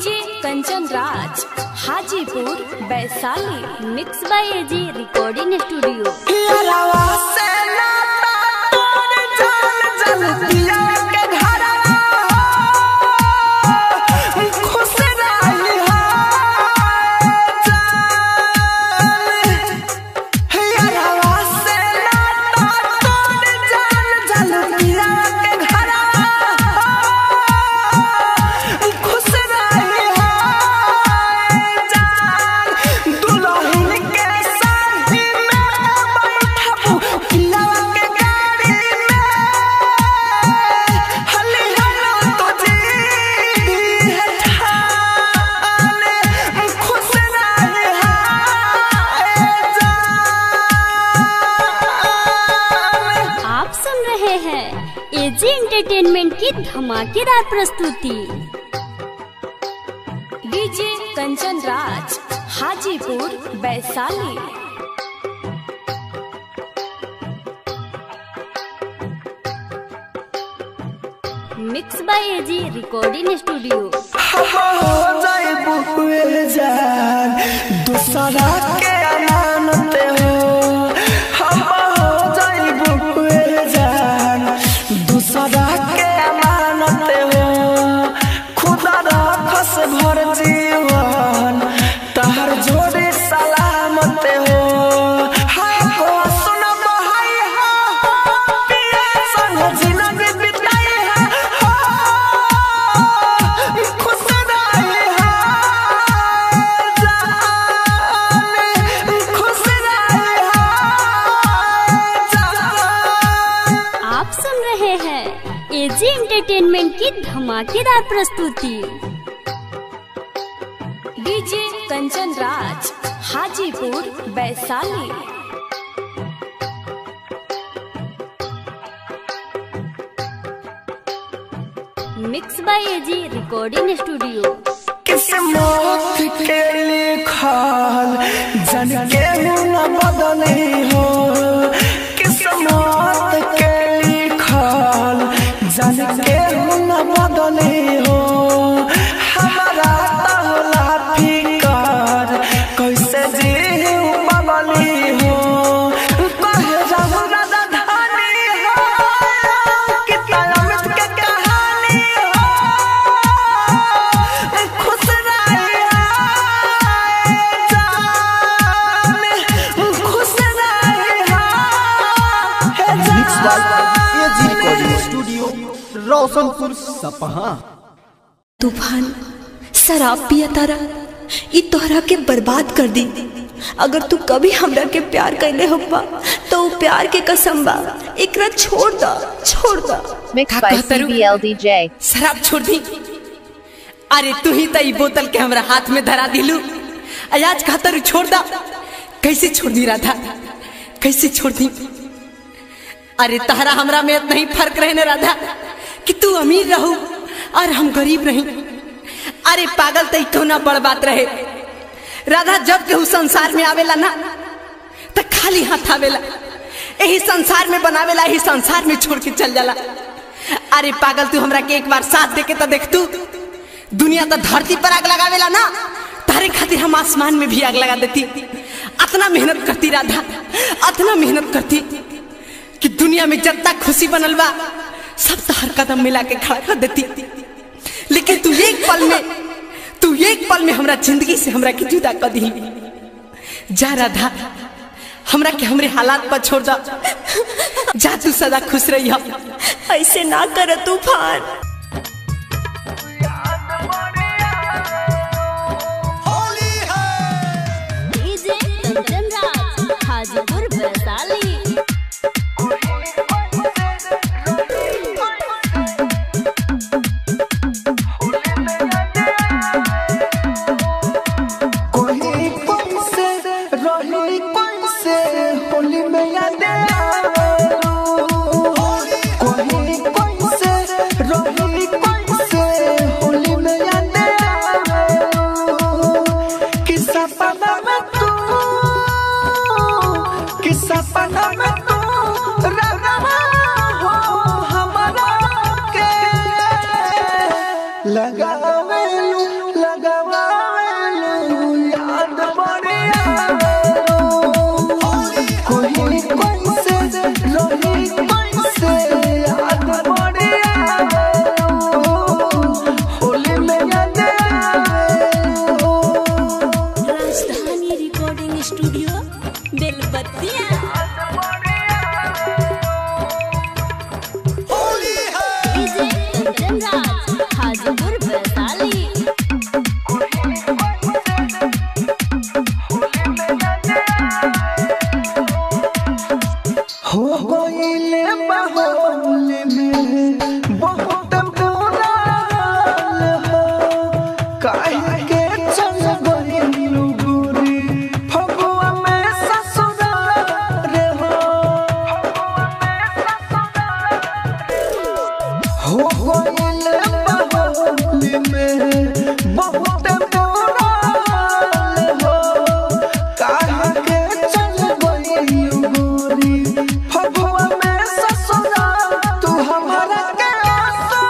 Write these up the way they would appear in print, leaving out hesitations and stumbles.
DJ Kanchan Raj Hajipur Vaishali mix by AG recording studio. AG entertainment की धमाकेदार प्रस्तुति। DJ Kanchan Raj Hajipur Vaishali. Mix by AG recording studio. दूसरा के अमानत हो दूसरा के अमानत हो खुदा राखस भर जीवन तहर जोड़ी सलामत हो। हाय को सुन बहाई हो पिया संग जिंदगी बिताई है हो खुश रही है जान खुश रही है जान। आप सुन रहे हैं एजी एंटरटेनमेंट की धमाकेदार प्रस्तुति। DJ Kanchan Raj Hajipur Vaishali. Mix by AG recording studio. किस्मत के लिखल जन के न बदली हो किस्मत के लिखल जन के न बदली हो हमारा तहला फिकर कैसे जीव बदली हो कहे रहू राजधानी हो कि कयामत के कहानी हो खुश रही है जान खुश रही है जान। स्टूडियो रोशनपुर सपहा। तूफान शराब पिया तारा ई तोहरा के बर्बाद कर दी। अगर तू कभी हमरा के प्यार कैले होगा तो प्यार के कसम बा एकरा छोड़ दा छोड़ दा। Mixed by CBL DJ। शराब छोड़ दी। अरे तू ही तो बोतल के हमरा हाथ में धरा दिलू आज कहतर छोड़ दा। कैसे छोड़ दी राधा कैसे छोड़ दी। अरे तहरा हमरा में इतना ही फर्क रहने राधा कि तू अमीर रहू और हम गरीब रही। अरे पागल तो क्यों ना बड़ बात रहे राधा जब केहू संसार में आवेला ना तो खाली हाथ आवेला यही संसार में बनावेला यही संसार में छोड़ के चल जाला। अरे पागल तू हमरा के एक बार साथ देके तो देख तू दुनिया तो धरती पर आग लगावेला ना तारे खातिर हम आसमान में भी आग लगा देती। इतना मेहनत करती राधा इतना मेहनत करती कि दुनिया में जितना खुशी बनल बा सब तो हर कदम मिला के खड़ा कर देती। लेकिन तू एक पल में हमरा जिंदगी से हमरा के जुदा कर दी। जा राधा हमरा के हमरे हालात पर छोड़ दा जा तू सदा खुश रही। ऐसे ना कर तूफान। डीजे कंचन राज हाजीपुर वैशाली। होली में याद रही हो गइल बहोली में बहुत बुरा हाल हो काहे के चल गई गोरी फगुआ में ससुरा तू हमारा के आसो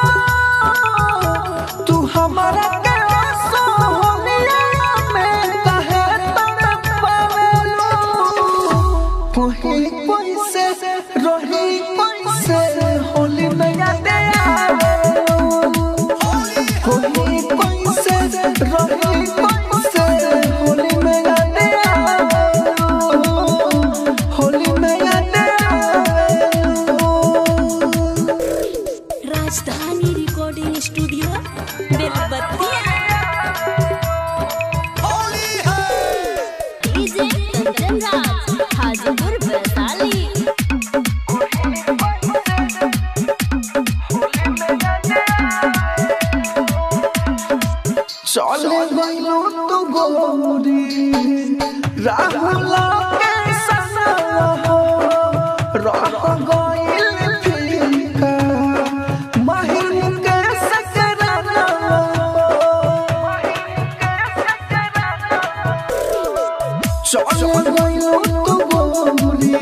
तू हमारा के आसो होलिया में काहे तड़पावेलो कोई कोई से रही कोई से होली में याद आवे कोई कोई से रही कोई से होली में याद आवे होली में याद आवे राजधानी रिकॉर्डिंग स्टूडियो बेलबत्तिया डीजे कंचन राज हाजीपुर वैशाली चल गइलो तू गोरी राहुल के सनवा हो रह गइल फीका महिन के सकराना चल गइलो तू गोरी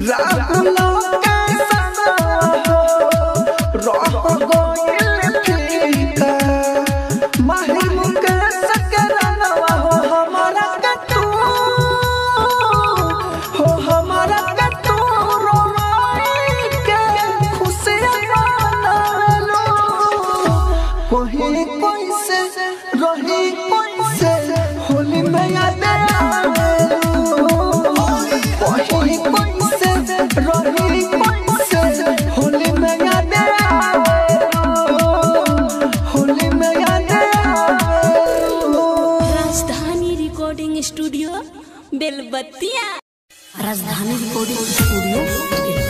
राहुल के सनवा हो रह गइल फीका महिम के सकरानवा हो हमारा के तू रोई के खुशियाँ मनालो कोई कोई से रही कोई से होली में याद आवे कोई कोई से रही कोई से होली में याद आवे होली में याद राजधानी रिकॉर्डिंग स्टूडियो बेलबत्तिया राजधानी रिकॉर्डिंग स्टूडियो बेलबत्तिया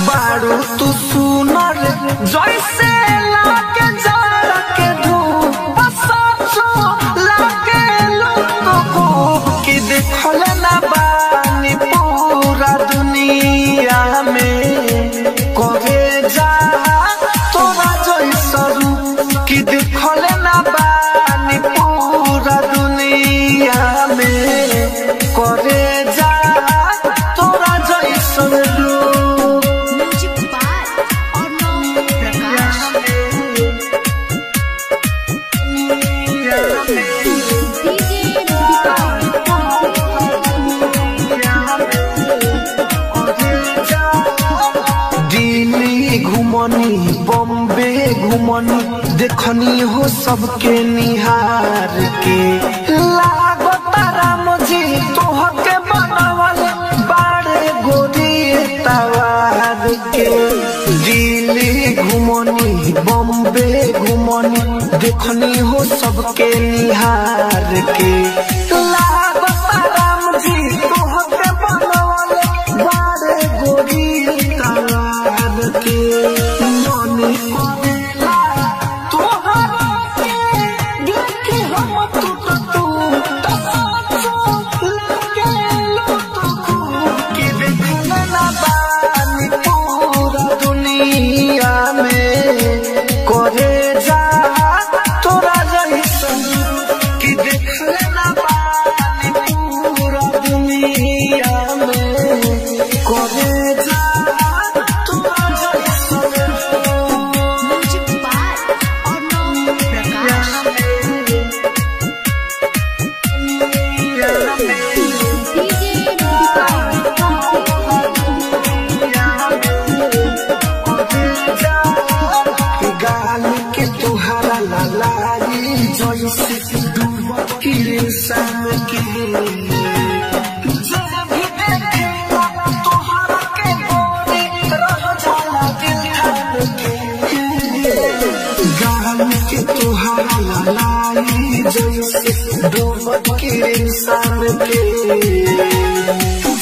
बारू तू सुनर जैसे लागे जाड़ा के धूप सचो लागे लुको कि देखल ना बानी पूरा दुनिया में करे जा तोरा जैसा रूप कि देखल ना बानी पूरा दुनिया में करे जा तोरा जैसा रूप music by Arnav Prakash DJ Delhi घुमनी बॉम्बे घुमनी देखनी हो सबके निहार के लागता राम जी तोहके बनावल बाड़े गोरी तवार के दिल्ली घुमनी बॉम्बे घुमनी देखनी हो सबके निहार के लागता राम जी तोहके बनावल बाड़े गोरी तवार के मनी करेला तोहरा के देखे हम टूटू तसाचो लगे लुटू कि देखल ना बानी पूरा दुनिया में करे जा तोरा जैसन कि देखल ना बानी पूरा दुनिया में करे जा तोरा जैसन music by Arnav Prakash DJ गाल के तुहरा लालाई जैसे डूबत किरसान के जब भी देखेला तुहरा के गोरी रह जाला दिल थाम के गाल के तुहरा लालाई जैसे डूबत किरसान के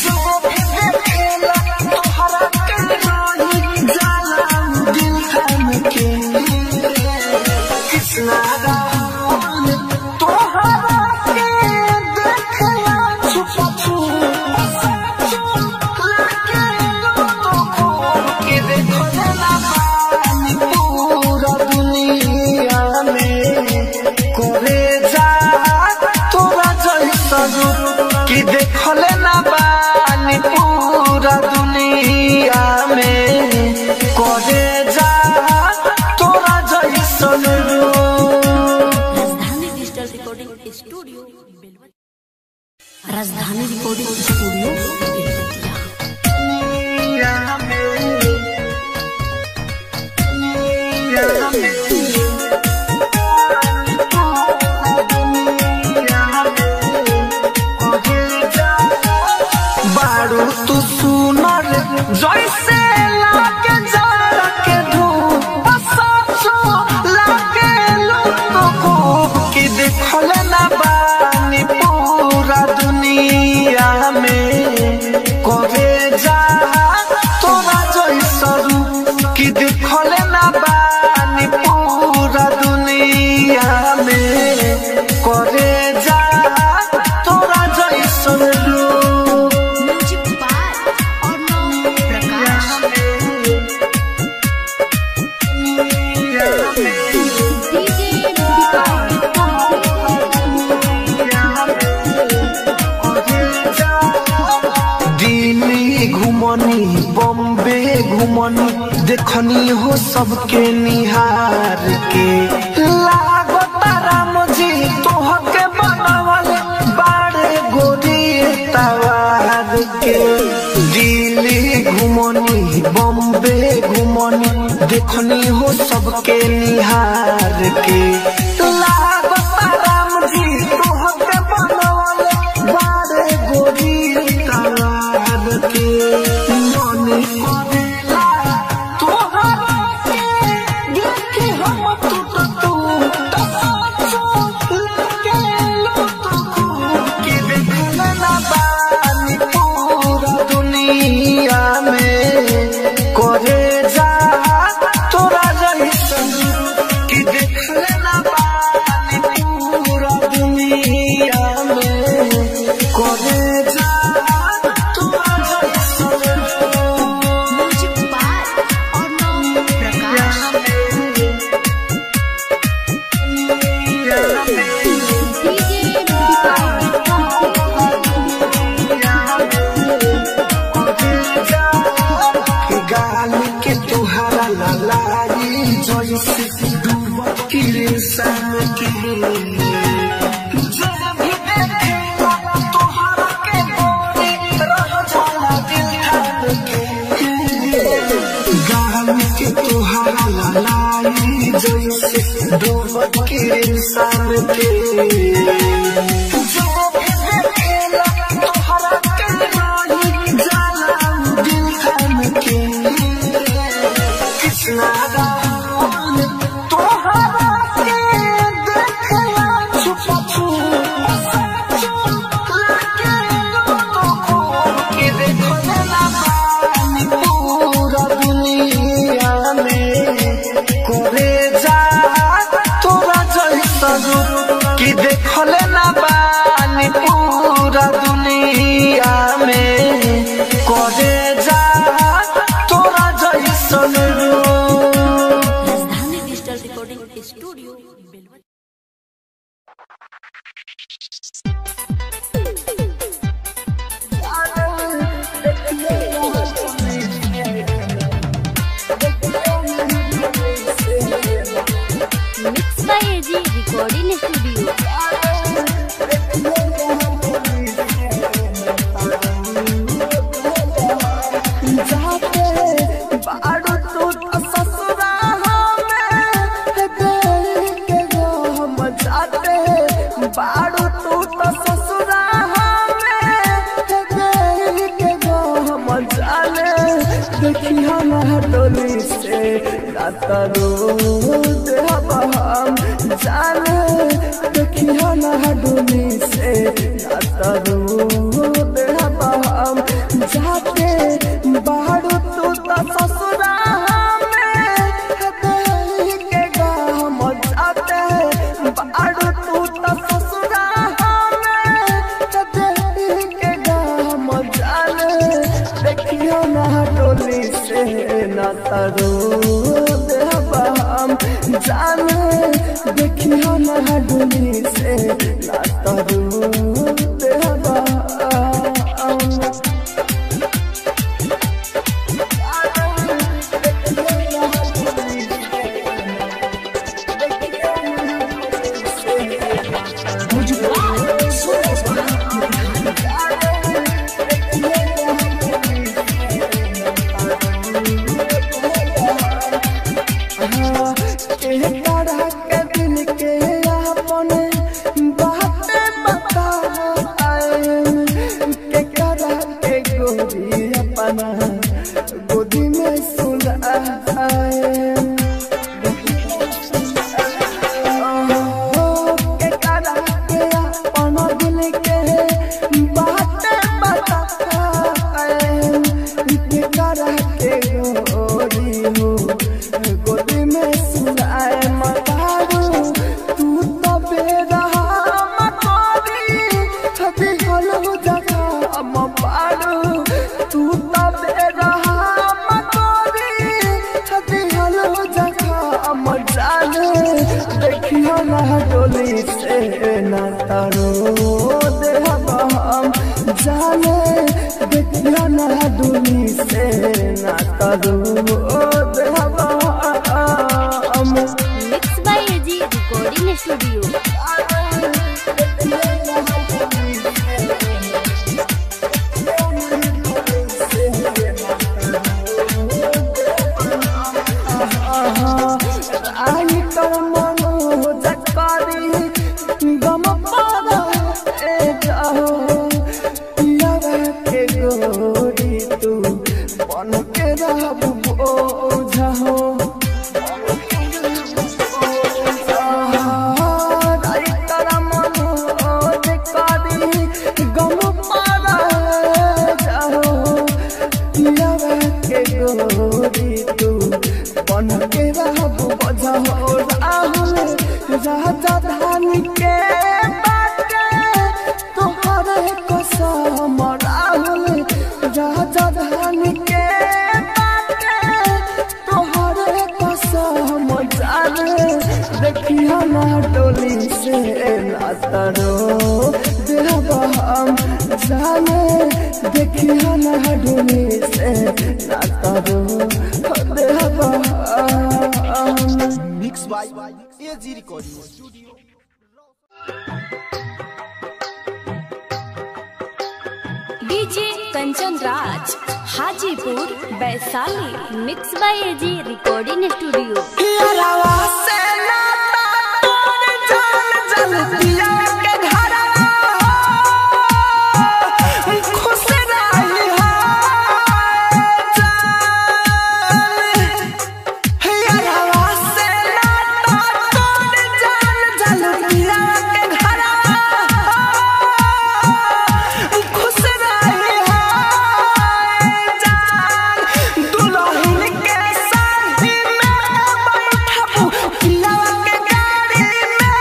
जब भी देखेला तुहरा के गोरी जाला दिल थाम के देखले ना बानी पूरा दुनिया में करे जा तोरा जैसन राजधानी डिजिटल रिकॉर्डिंग स्टूडियो राजधानी रिकॉर्डिंग स्टूडियो बारू तू सुनर जैसे लागे जाड़ा के धूप सचो लागे लोगो कि देखले ना बानी पूरा दुनिया में करे जा तोरा जैसन कि देखले ना बानी पूरा दुनिया में करे जा तोरा जैसन घुमनी बॉम्बे घुमनी देखनी हो सबके निहार के लागता राम जी तोहके बनावले बाड़े गोरी तवार के दिल्ली घुमनी बॉम्बे घुमनी देखनी हो सबके निहार के लागता राम जी तोहके बनावले बाड़े गोरी तवार के मने करेला तोहरा के देखे हम टूटू तसाचो लगे लुटू कि देखले ना बानी पूरा दुनिया में करे जा तोरा जैसन कि देखले ना बानी पूरा दुनिया में करे जा इंसान के जो भी देखेला तोहरा के राही जाला दिल खान के कृष्णा राहुल तोहरा के देखला छुप छुप सचो लागे लोगो के देखले ना बानी पूरा दुनिया में करे जा कि देखले ना बानी पूरा दुनिया में करे जा तोरा जैसन Rajdhani digital recording studio mix by AG recording studio बाड़ू तू तो ससुरा देखिया ना डोली से रातरो देहब हम जाने देखिया ना डोली से रातरो देहब हम जाके बाड़ू तू तो ससुरा बाड़ू तू तो ससुरा देखियो ना डोली से ना तरो देहबाम जाने देखियो ना डोली से ना तरो देहबाम के करा के दिल के अपने बात बता के करा के गोरी अपना गोदी में सुना के करा के अपना दिल के बात बता के करा के गोरी हो गोदी में सुनाए मतारू तू तो बेरहा मकोरी छदी हलो जगह पारू तू तो बेरहा मकोरी छदी हलो जगह जाने देखियो ना डोली से ना तारो देहबा हम जाने देखियो ना डोली से ना तारो देहबा हम। Mix by AG recording studio. आई तो मनो जकारी गम पारा ए जाओ लगा के गोरी तू बन के रहबो जाओ आई तो मनो जकारी गम पारा जाओ लगा के गोरी तू बन के रहबो बजाओ राहुल राजा धान के बाटे तोहरे कसम राहुल राजा धान के बाटे तोहरे कसम जाने देखियो ना डोली से ना तारो देहबा हम जाने देखियो ना डोली से ना तारो देहबा mix by AG recording studio. DJ Kanchan Raj Hajipur Vaishali. Mix by AG recording studio. यारवा से नाता तोड़ जान जल दिया के घरवा खुश रही यारवा से नाता तोड़ जान जल दिया के घरवा खुश रही जान दुल्हन के शादी में बैठबू पिया के गाड़ी में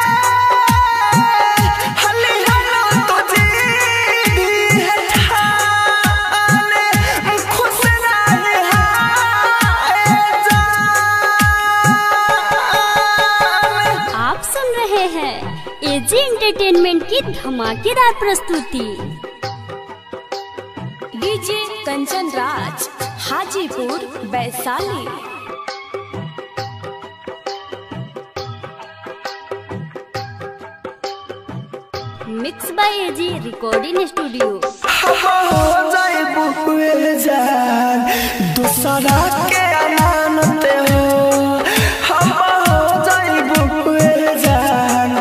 हली हलो तुझी है ठाने खुश रही जान। आप सुन रहे हैं एजी एंटरटेनमेंट की धमाकेदार प्रस्तुति। DJ Kanchan Raj Hajipur Vaishali. Mix by AG recording studio. हो जाइबू जान दूसरा के अमानत हो हम हो जाइबू जान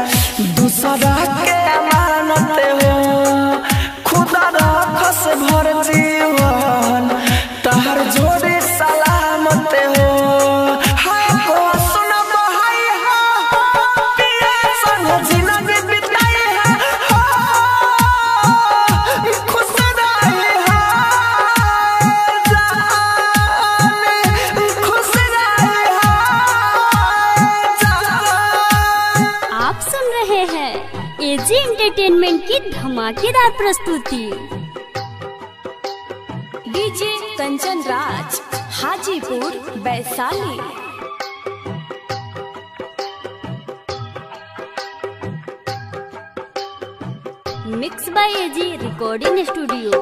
दूसरा के अमानत हो खुदा रखस भर जीवन तहर जोड़ी सलामत हो हाय को सुन बहाई हो पिया संग जिंदगी बिताई है खुश रही जान खुश रही जान। आप सुन रहे हैं एजी एंटरटेनमेंट की धमाकेदार प्रस्तुति। DJ Kanchan Raj Hajipur Vaishali. Mix by AG recording studio.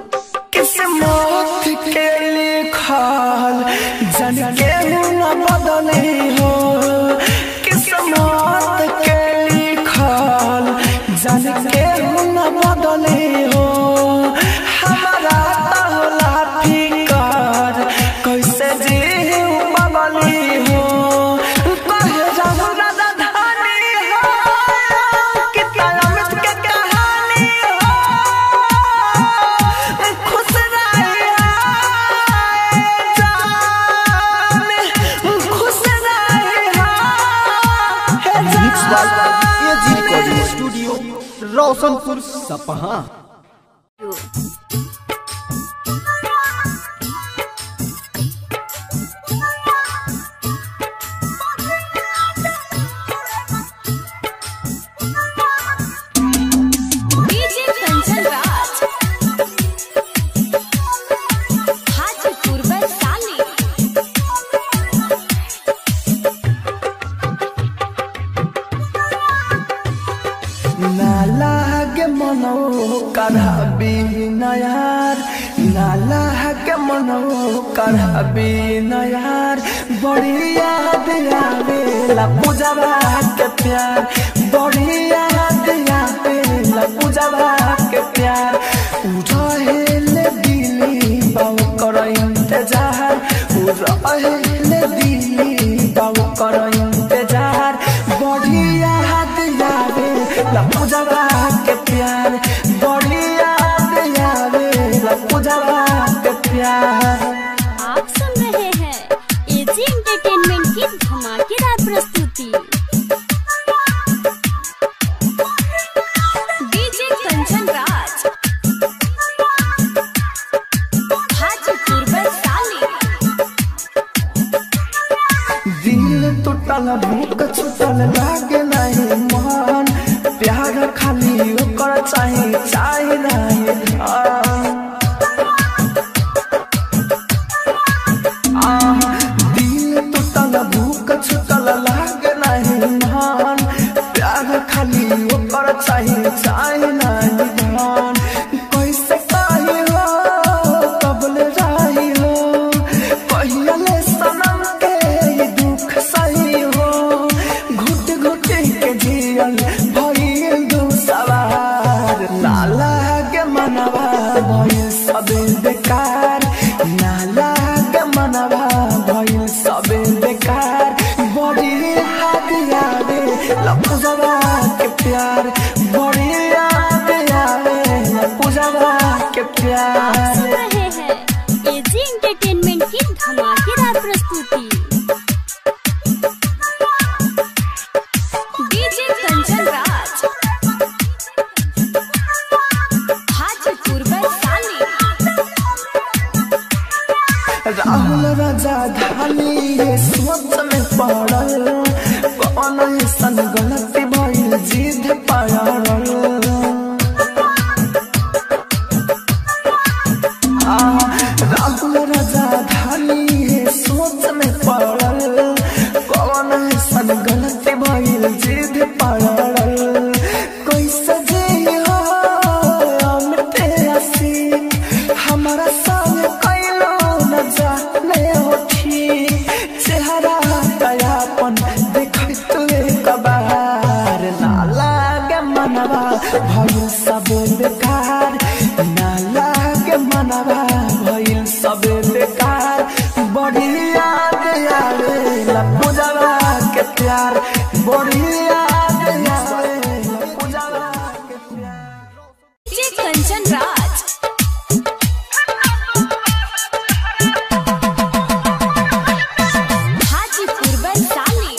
किस्मत के लिखल जन के न बदले हो किस्मत के लिखल जन के न बदले हो हमारा तहला फिकर कैसे जी बदली हो कहे जाऊं by AG recording studio Roshanpur Sapaha. DJ Kanchan Raj Hajipur Vaishali. नाला के मनो करबी नयार, नाला के मनो करबी नयार, बड़ी याद आवेला पूजवा के प्यार, बड़ी याद आवेला पूजवा के प्यार। उठेले दिली बाऊ कर इंतजार, उठेले दिली बाऊ कर इंतजार, बड़ी याद आवेला पूजवा के प्यार, बड़ी याद आवेला पूजवा के प्यार। आप सुन रहे हैं एजी एंटरटेनमेंट की धमाकेदार प्रस्तुति। डीजे कंचन राज हाजीपुर वैशाली। दिल टूटल भूख छूटल लागे नहीं मन, प्यार खाली ओकर चाहे चाहे नहीं दिल टूटल भूख छूटल लागे नहीं मन, प्यार खाली ओकर चाहे चाहे नहीं मन। कैसे कही हो कबले रही हो, पहले सनम के ये दुख सही हो, घुट घुट के जियल भइल दू सवार। नाला के मनवा भइल सब बेकार, नाला के मनवा भइल सब बेकार, बड़ी याद आवे लपुजवा के प्यार, बड़ी याद आवे लपुजवा के आप प्यार। सुन रहे हैं एजी एंटरटेनमेंट की धमाकेदार प्रस्तुति। डीजे कंचन राज हाजीपुर वैशाली। राहुल राजा धानी ये सोच में पड़ल, कौन ऐसन गलती भइल जिद पड़ल। राहुल राजा धानी ये सोच में पड़ल, कौन ऐसन गलती भइल जिद पड़ल। कैसे जियो अमृत आशिक, हमारा संग कैलो न जाने हो ठीक, चेहरा दयापन देखै तू एक बार। नाला के मनवा भइल सब बेकार, नाला के मनवा भइल सब बेकार, बड़ी याद आवेला पूजवा के प्यार, बड़ी याद आवेला पूजवा के प्यार। डीजे कंचन राज हाजीपुर वैशाली।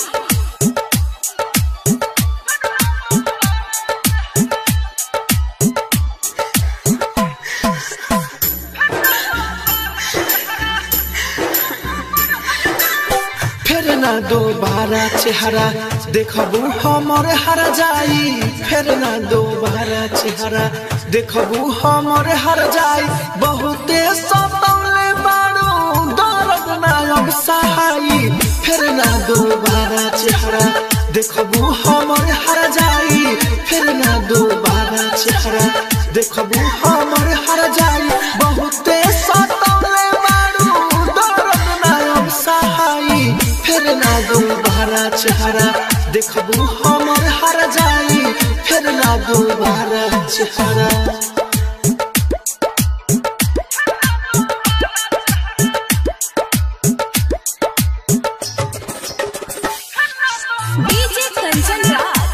फिर ना दोबारा चेहरा देखबू हमर हर जाई, फिर ना दोबारा चेहरा देखबू हमर हर जाई। बहुते सतौले बारू दर्द ना अब सहाई, फिर ना दोबारा चेहरा देखबू हमर हर जाई, फिर ना दोबारा चेहरा देखबू हमर हर जाई। बहुते सतौले बारू दर्द ना अब सहाई, फिर ना दोबारा चेहरा देखबू हमर हर जाई, फिर ना दोबारा चेहरा। डीजे कंचन राज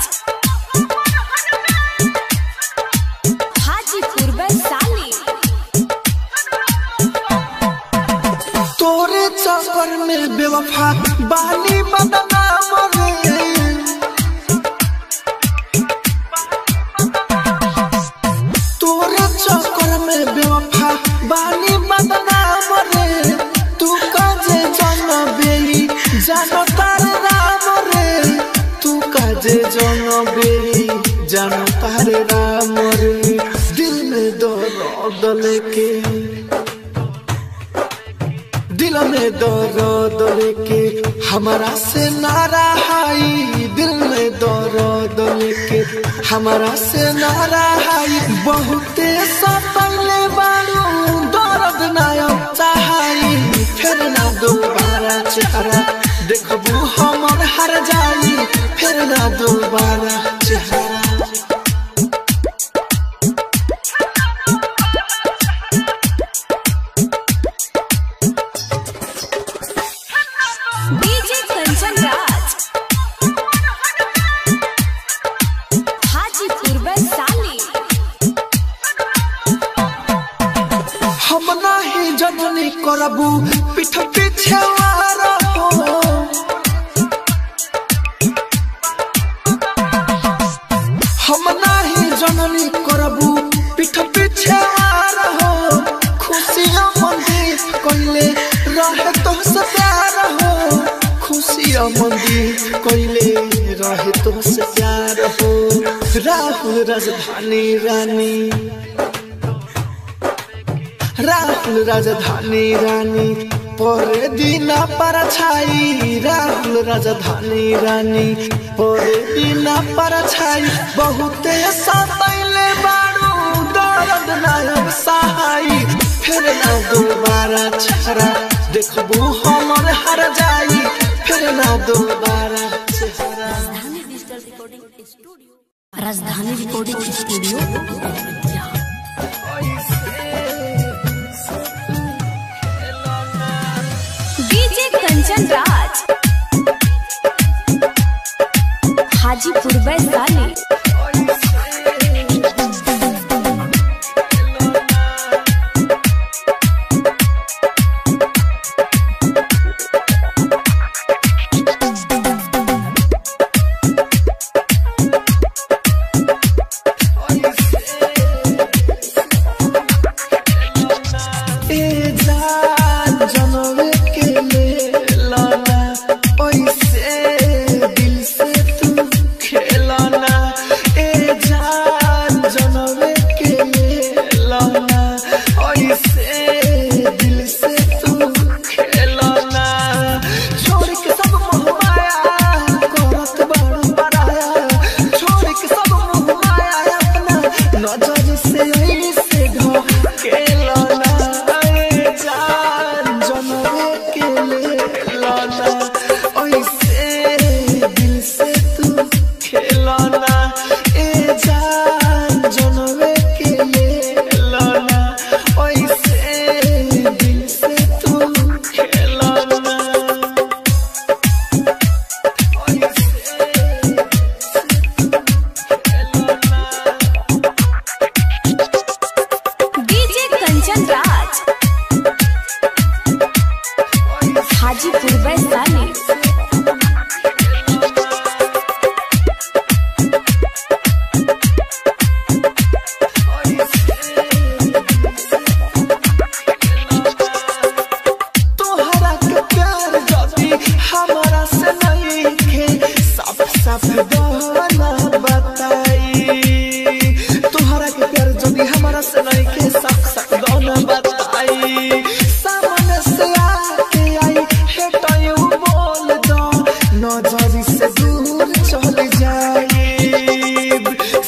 हाजीपुर वैशाली। तोरे चक्कर में बेवफा बानी बदनाम रे, जे जनबे जानो तारे राम रे दिल में दर्द लेके दिल में दर्द लेके हमारा से नारा हाई दिल में दर्द लेके हमारा से नारा हाई बहुते सपने बारू दर्द ना चाहाई फिर ना दोबारा चेहरा देखबू हमर हर जाई फिर ना दोबारा चेहरा डीजे कंचन राज हाजीपुर वैशाली। हम नहीं जननी करबू पीठ पीछे वार हो हम नहीं जननी करबू पीठ पीछे वार हो खुशियां मंदिर कोइले रहे तो से प्यार हो खुशियां मंदिर कोइले रहे तो से प्यार हो राहुल राजधानी रानी राहुल राजधानी रानी पर दीना पर छाई राहुल राजधानी रानी पर दीना पर छाई बहुते सतैले बारू दर्द नायब सहाई फिर ना दोबारा चेहरा देखबू हमर हर जाई फिर ना दोबारा चेहरा। राजधानी recording studio DJ Kanchan Raj Hajipur Vaishali. Hajipur Vaishali. तोहरा के प्यार जदी हमारा से नहीं खे साफ साफ दोना बताई तोहरा के प्यार जदी हमारा से नहीं खे साफ साफ दोना बताई सामने से आके आई हे टाइम बोल दो नजर से दूर चल जाई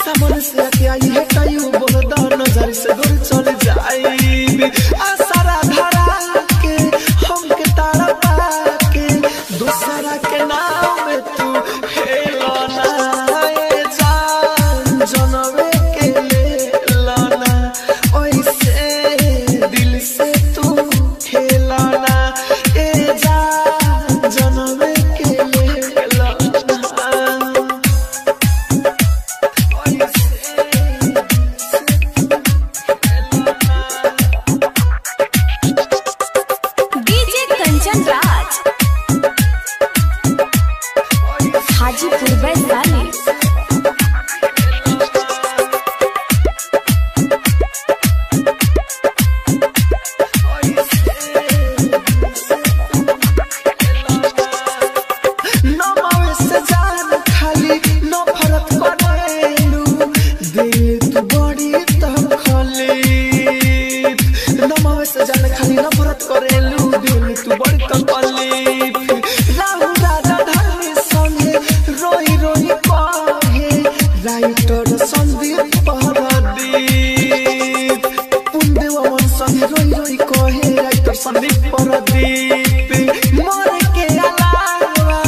सामने से आके आई हे टाइम बोल दो नजर से दूर चल जाई आसरा धरा के हमके तारा पाके दूसरा के नाम में तू हेलो ना जान जनवे के ले लाना ओइसे दिल से तू खेला ना ए जान जनवे के ले लाना ओइसे डीजे कंचन राज हाजीपुर वैशाली। नमावे से जान खाली करेलू दिल तू बड़ी तकलीफ नमावे से जान खाली नफरत करेलू दिल तू बड़ी तकलीफ राहु राजा धानी संगे रोई रोई कहे राइटर संदीप परदीप पुंदेवन संगे रोई रोई कहे राइटर संदीप परदीप मर के अलावा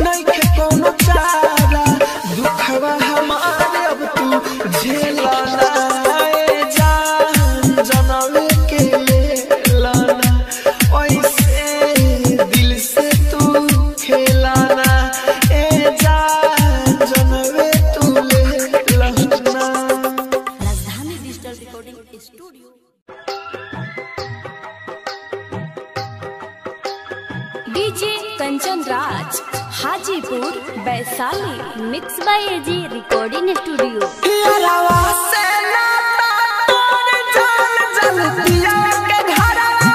नहीं के कोनो चारा दुखवा हमारे अब तू झेलना जान जनवे के लेलना ऐसे दिल से तू खेलना ए जान जनवे तू लेलना। Rajdhani digital recording studio. DJ Kanchan Raj Hajipur Vaishali mix by AG recording studio. यारवा से नाता तोड़ जान जल दिया के घरवा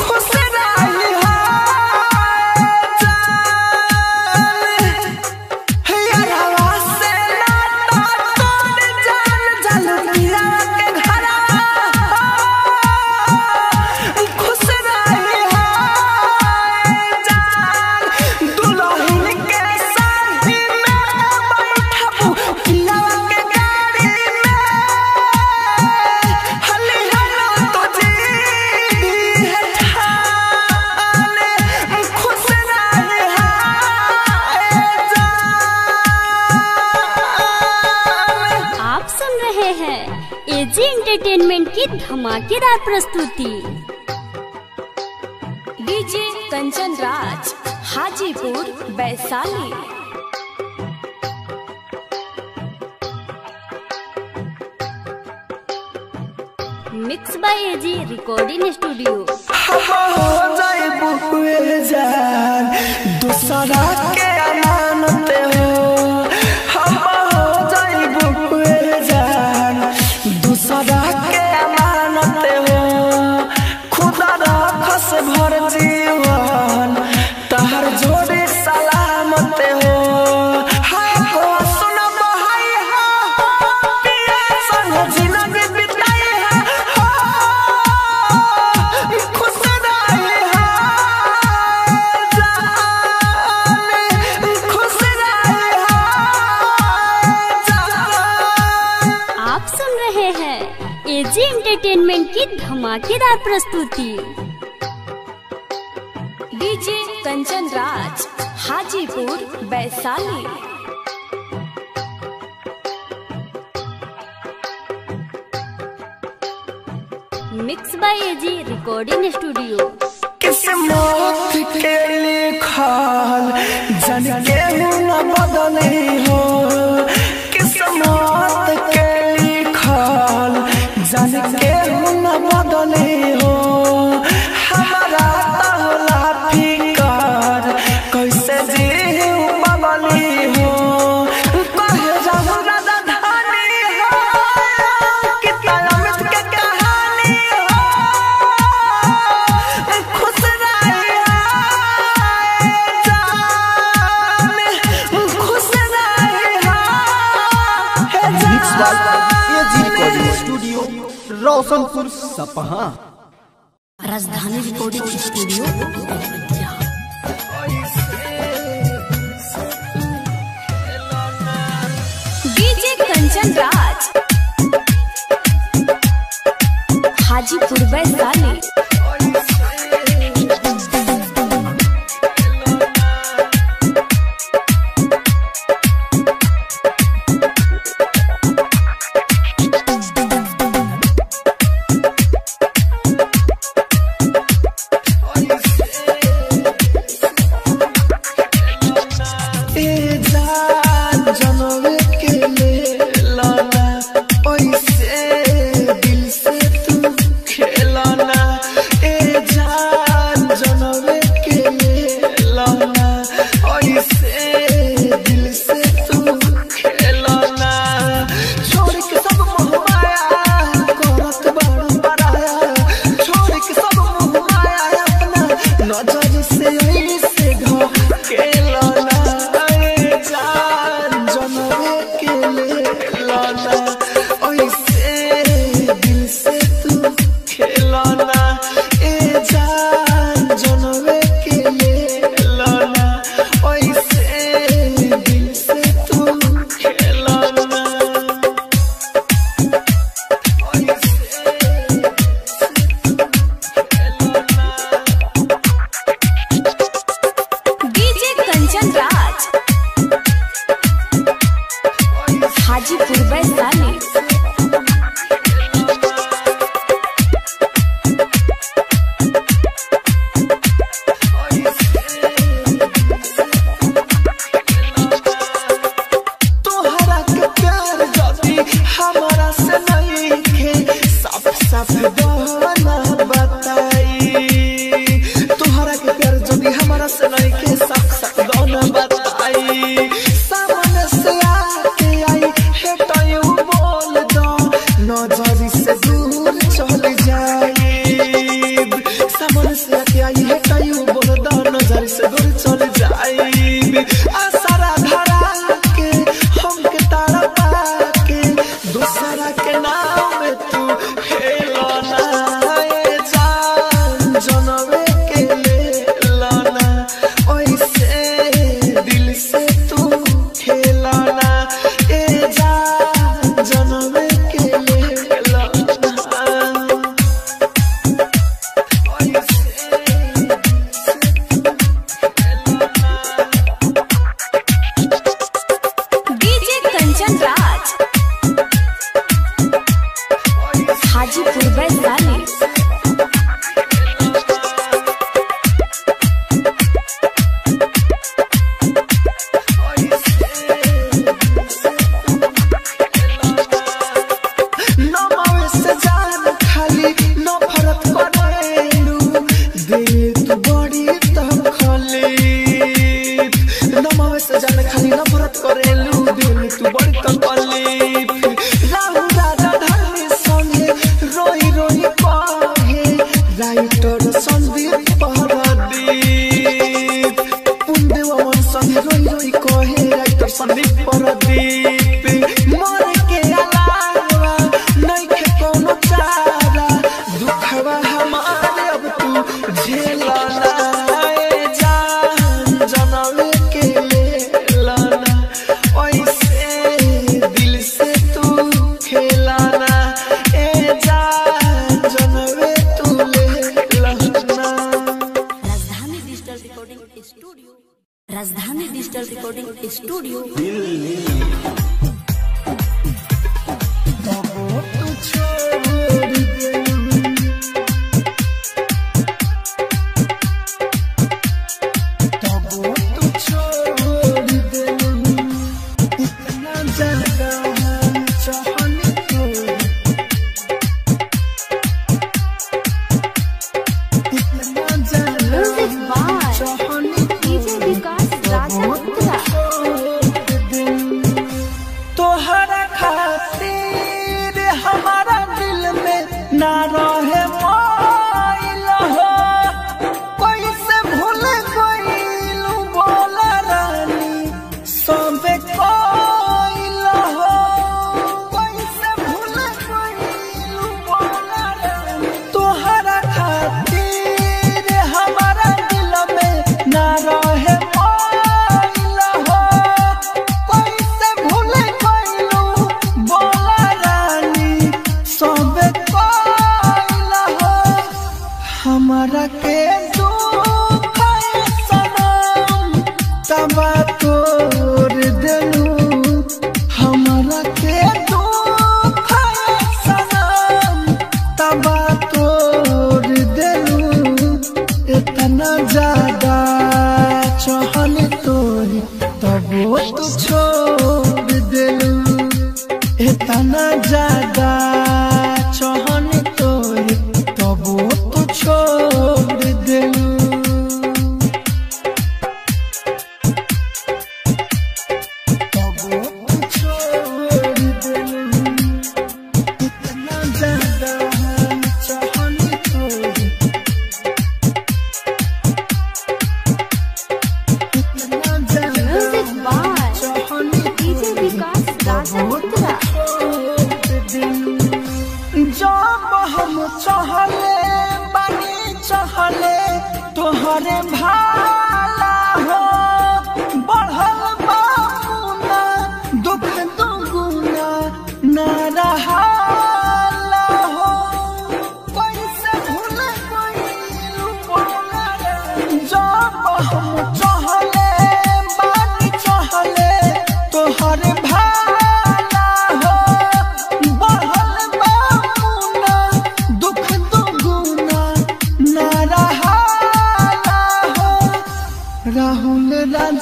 खुश रही हो जान यारवा से नाता तोड़ जान जल दिया के घरवा खुश रही हो जान दुल्हन के शादी में बैठबू पिया के गाड़ी में हली हलो तो जी है ठाने खुश रही है जान। आप सुन रहे हैं एजी एंटरटेनमेंट की धमाकेदार प्रस्तुति। DJ Kanchan Raj Hajipur Vaishali. Mix by AG recording studio. हम हो जाइबू हुए जान दूसरा के अमानत हो हम हो जाइबू हुए जान दूसरा के अमानत हो खुदा रखस भर जीवन तहर जोड़ी सलामत हो हाय को सुन बहाई हो पिया संग जिंदगी बिताई है खुश रही हो जान खुश रही हो जान। आप सुन रहे हैं एजी एंटरटेनमेंट की धमाकेदार प्रस्तुति। DJ Kanchan Raj Hajipur Vaishali. Mix by AG recording studio. किस्मत के लिखल जन के न बदले हो किस्मत के लिखल जन के न बदले हो हमारा तहला फिकर कैसे जीव बबली हो कहे जाऊ राजा धानी हो कि तलमत के कहानी हो खुश रही हो जान खुश रही हो mix by AG recording studio Roshanpur Sapaha. Rajdhani recording studio. DJ Kanchan Raj Hajipur Vaishali. दिल से तू खेलना कंचन राज हाजीपुर वैशाली। तोहरा के प्यार जदी हमारा से नहीं खे साफ साफ दोना बताई। तोहरा के प्यार जदी हमारा से नहीं खे साफ साफ दोना बताई। सामने से आके आई है तो यूं बोल दो नजरी से दूर चली जाए। सामने से आके आई है तो यूं बोल दो नजरी से दूर चली जाए। आसरा धरा के हमके तारा पाके दूसरा के नाम तू हेलाना ए जान जनवे के लेलाना ओइसे दिल से तू खेलाना ए जान जनवे के लेलाना डीजे कंचन राज हाजीपुर वैशाली। नमावे से जान खाली नफरत करेलू दिल तू बड़ी तकलीफ। नमावे से जान खाली नफरत करेलू दिल तू बड़ी तकलीफ। राहु राजा धनी संगे रोई रोई कहे राइटर संदीप परदीप। पुंदेवन संगे रोई रोई कहे राइटर संदीप परदीप। मर के अलावा नहीं के कोनो चारा दुखवा हमारे अब तू झेलाना ए जान जनवे के लेलाना ओइसे दिल से तू खेलाना ए जान जनवे तू लेलाना। Rajdhani digital recording studio music by DJ Vikas Raja Uttara. तोहरा खातिर हमारा दिल में ना रहे मोइल हो। कैसे भूल गइलू बोला रानी सबे कोइल हो। कैसे भूल गइलू बोला रानी तोहरा खातिर हमारा दिल में ना रहे मोइल हो। कैसे भूल गइलू बोला रानी सबे कोइल हो। हमारा के दुख है सनम तबा तोड़ देलू। हमारा के दुख है सनम तबा तोड़ देलू। इतना ज्यादा चाहल तोरी तबो तू छोड़ देलू। इतना ज्यादा चाहल तोरी तबो तू छोड़ देलू। तबो तू छोड़ देलू। इतना ज्यादा चाहल तोरी म्यूजिक बाय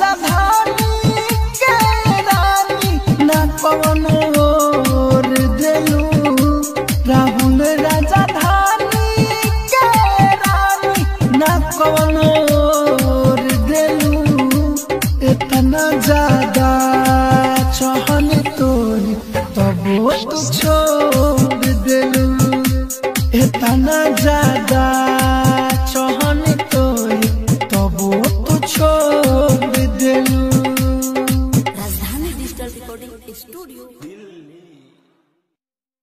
राजधानी के रानी ना कवनो